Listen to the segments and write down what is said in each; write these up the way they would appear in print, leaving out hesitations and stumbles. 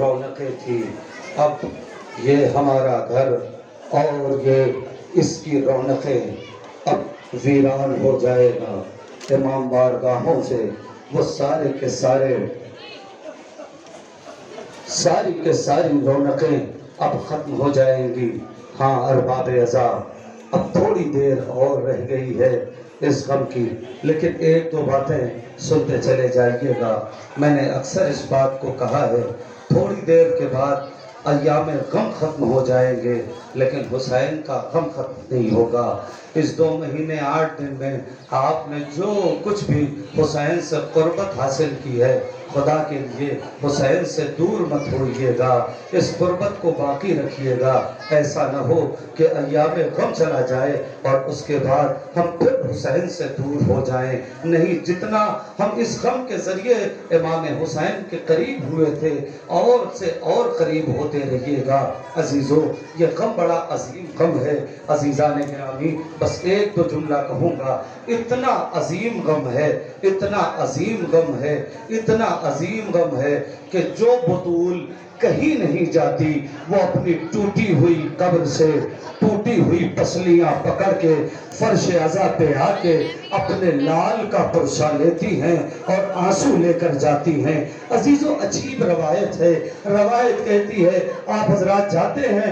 रौनकें थी, अब ये हमारा घर और ये इसकी रौनकें अब वीरान हो जाएगा। इमाम बारगाहों से वो सारे के सारी रौनकें अब ख़त्म हो जाएंगी। हाँ अरबाब अज़ा, अब थोड़ी देर और रह गई है इस गम की, लेकिन एक दो बातें सुनते चले जाइएगा। मैंने अक्सर इस बात को कहा है, थोड़ी देर के बाद अय्याम गम ख़त्म हो जाएंगे, लेकिन हुसैन का गम ख़त्म नहीं होगा। इस 2 महीने 8 दिन में आपने जो कुछ भी हुसैन से क़ुर्बत हासिल की है, खुदा के लिए हुसैन से दूर मत होइएगा, इस क़ुर्बत को बाकी रखिएगा। ऐसा न हो कि अय्याम गम चला जाए और उसके बाद हम फिर हुसैन से दूर हो जाएं। नहीं, जितना हम इस गम के ज़रिए इमाम हुसैन के करीब हुए थे, और से और करीब होते रहिएगा। अजीज़ों, ये गम बड़ा अजीम गम है। अजीज़ान गिरामी, बस एक दो जुमला कहूँगा। इतना अजीम गम है, इतना अजीम गम है, इतना अजीम गम है कि जो बतूल कहीं नहीं जाती, वो अपनी टूटी हुई कब्र से टूटी हुई पसलियां पकड़ के फर्श अज़ा पे आके अपने लाल का पुरसा लेती हैं और आंसू लेकर जाती हैं। अजीजों, अजीब रवायत है। रवायत कहती है, आप हजरात जाते हैं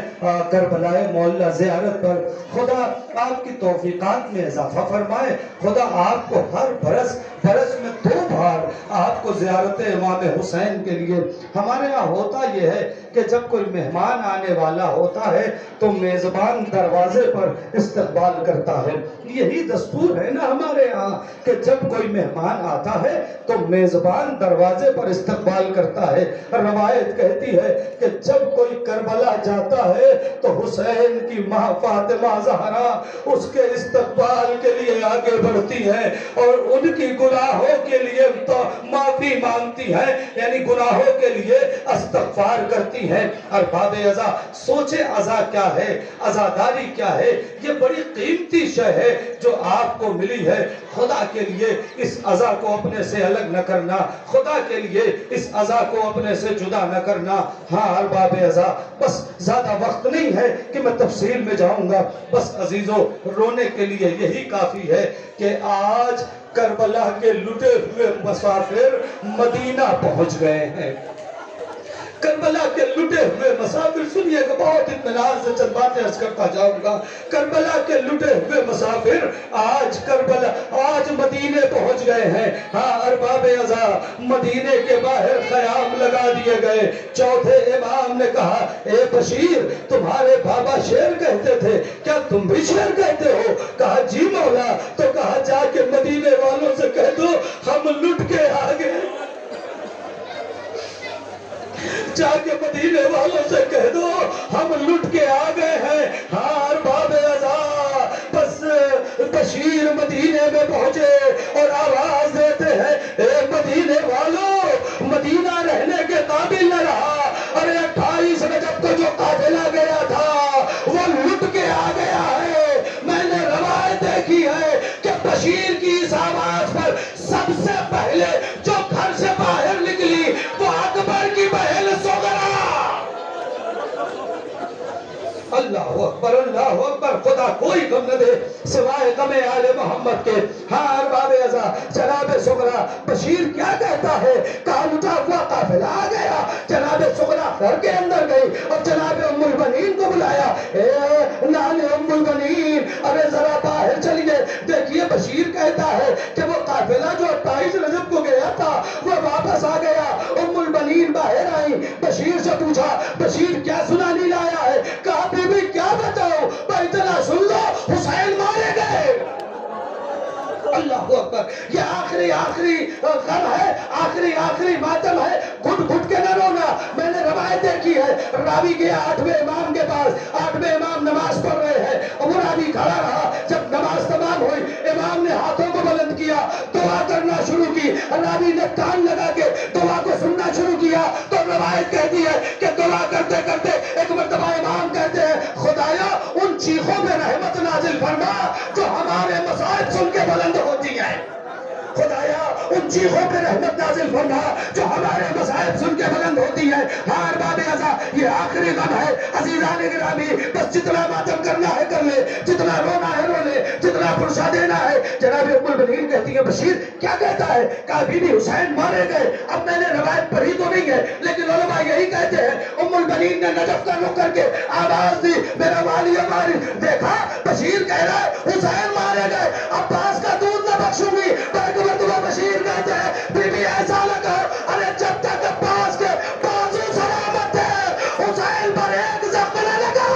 करबलाए मौला ज़ियारत पर, खुदा आपकी तौफीकात में इजाफा फरमाए। खुदा आपको हर बरस में 2 बार आपको ज़ियारत इमाम हुसैन के लिए। हमारे यहाँ होता यह है कि जब कोई मेहमान आने वाला होता है तो मेज़बान दरवाजे पर इस्तकबाल करता है। यही दस्तूर है ना हमारे यहाँ कि जब कोई मेहमान आता है तो मेज़बान दरवाजे पर इस्तकबाल करता है। रवायत कहती है कि जब कोई करबला जाता है तो हुसैन की माँ फातिमा ज़हरा उसके इस्तकबाल के लिए आगे बढ़ती है और उनकी गुनाहों के लिए तो माफी मांगती है, यानी गुनाहों के लिए इस्तग़फ़ार करती है। अरबाब अज़ा, सोचे अज़ा क्या है, अज़ादारी क्या है। ये बड़ी कीमती शय है जो आपको मिली है। खुदा के लिए इस अज़ा को अपने से अलग न करना, खुदा के लिए इस अज़ा को अपने से जुदा न करना। हाँ अरबाब अज़ा, बस ज़्यादा वक्त नहीं है कि मैं तफसील में जाऊंगा। बस अजीजों, रोने के लिए यही काफ़ी है कि आज करबला के लुटे हुए मुसाफिर मदीना पहुंच गए हैं। करबला के लुटे हुए मुसाफिर, सुनिएगा, बहुत इत्मीनान से चंद बातें अर्ज करता जाऊंगा। करबला के लुटे हुए मुसाफिर आज मदीने पहुंच गए हैं। हाँ अरबाब अज़ा, मदीने के बाहर ख़याम लगा दिए गए। चौथे इमाम ने कहा, ए बशीर, तुम्हारे बाबा शेर कहते थे, क्या तुम भी शेर कहते हो? कहा जी मौला। तो कहा जाके मदीने वालों से कह दो हम लुट के आ गए। जाके मदीने वालों से कह दो हम लुट के आ गए हैं। हाँ अरबाब अज़ा, बस बशीर मदीने में पहुंचे और आवाज देते हैं, ए मदीने वालों, मदीना रहने के काबिल न रहा। अरे 28 रजब को जो काफिला गया था वो लुट के आ गया है। मैंने रवायत देखी है कि बशीर की इस आवाज पर सबसे पहले जो घर से बाहर निकली वो अकबर की बहन सोगरा। अल्लाह अकबर, अल्लाह अकबर। खुदा कोई गम न दे सिवाय गमे आले मोहम्मद के। हाँ अरबाब अज़ा, जनाब सुगरा, बशीर क्या कहता है? कहा लुटा हुआ काफिला आ गया। जनाब सुगरा घर के अंदर गई और जनाब उम्मुल बनीन को बुलाया। ए नाने उम्मुल बनीन, अरे जरा बाहर चलिए, देखिए बशीर कहता है कि वो काफिला जो 28 रजब को गया था वो वापस आ गया। उम्मुल बनीन बाहर आई, बशीर से पूछा, बशीर क्या सुनानी लाया है? कहा बीबी क्या बताओ, भाई इतना सुन लो, हुसैन मारे गए। अल्लाह अकबर, ये आखिरी गम है, आखिरी मातम है। घुट के न रोना। मैंने रवायत देखी है, रावी गया 8वें इमाम के पास, 8वें इमाम नमाज पढ़ रहे हैं और वो रावी खड़ा रहा। जब नमाज तमाम हुई, इमाम ने हाथों को बुलंद किया, दुआ करना शुरू की। रावी ने कान लगा के दुआ को सुनना शुरू किया। तो रवायत कहती है कि दुआ करते करते एक मर्तबा इमाम कहते हैं, खुदाया उन चीखों में रहमत नाजिल फरमा जो हमारे मसाइब सुन के बुलंद होती है। खुदाया उन چیخوں پہ رحمت نازل فرما جو ہمارے مصائب سن کے بلند ہوتی ہے. ہاں ارباب ازا یہ آخری غم ہے. عزیزان گرامی بس جتنا ماتم کرنا ہے کر لے, جتنا رونا ہے رو لے, جتنا پرسہ دینا ہے. جناب ام البنین کہتی ہے بشیر کیا کہتا ہے؟ کہا بی بی حسین مارے گئے. اب میں نے روایت پڑھی تو نہیں ہے لیکن علماء یہی کہتے ہیں. ام البنین نے نجف کا رخ کر کے آواز دی میرا والی ہماری دیکھا بشیر کہہ رہا ہے حسین مارے گئے. عباس کا دودھ نہ بخشوں گی. ایک مرتبہ بشیر کہتے ہیں بی بی ایسا لگا ارے جب تک عباس کے بازو سلامت ہے حسین پر ایک زخم نہ لگا.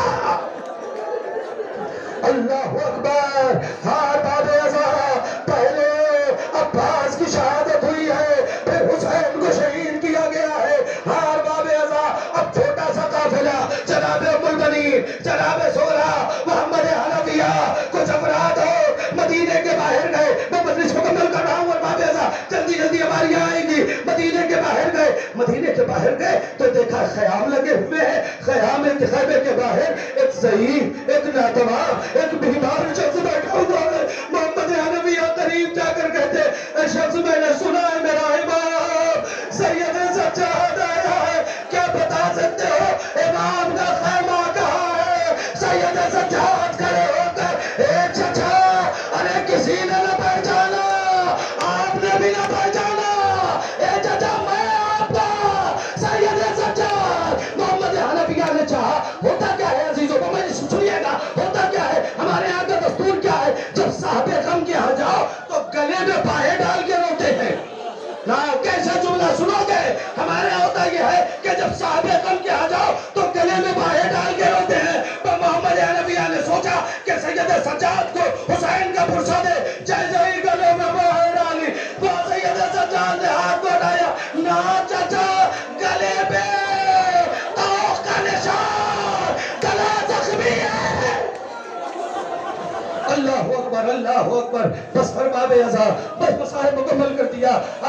اللہ اکبر. ہاں باب ازا پہلے عباس کی شہادت ہوئی ہے پھر حسین کو شہید کیا گیا ہے. ہاں باب ازا اب چھوٹا سا قافلہ جناب ام البنین جناب سغرا محمد حنفیہ کچھ افراد ہو مدینے کے باہر گئے. میں مجلس مکمل کر رہا ہوں اور باب ازا جلدی جلدی ہماری آئیں گی. مدینے کے باہر گئے. مدینے کے باہر گئے تو دیکھا خیام لگے ہوئے ہیں. خیام کے خیمے کے باہر ایک ضعیف ایک ناتواں ایک بیمار شخص بیٹھا ہوا ہے. محمد حنفیہ قریب جا کر کہتے اے شخص میں نے سنا ہے میرا امام سید سجاد آیا ہے, کیا بتا سکتے ہو امام کا خیمہ کہاں ہے؟ سید سجاد کھڑے ہو کر اے چچا ارے کسی نے نہ پہچانا, آپ نے بھی نہ پہچانا. اے چچا میں آپ کا سید سجاد. محمد حنفیہ نے چاہا ہوتا کیا ہے عزیزوں کو میں سنیے گا ہوتا کیا ہے. ہمارے یہاں کا دستور کیا ہے جب صاحب غم کے یہاں جاؤ تو گلے میں باہیں ڈال کے روتے ہیں. نا کیسے جملہ سنو گے؟ ہمارے یہاں ہوتا یہ ہے کہ جب صاحب غم کے یہاں جاؤ تو گلے میں باہیں ڈال کے روتے ہیں. تو محمد حنفیہ نے سوچا کہ سید سجاد کو حسین کا پرسہ دے. جیسے ہی گلے میں باہیں ڈالی وہ سید سجاد نے ہاتھ کو اٹھایا. نا چچا گلے پہ توق کا نشان, گلا زخمی ہے. اللہ اکبر اللہ اکبر. بس فرما بے ازا بس مسائل مکمل کر دیا.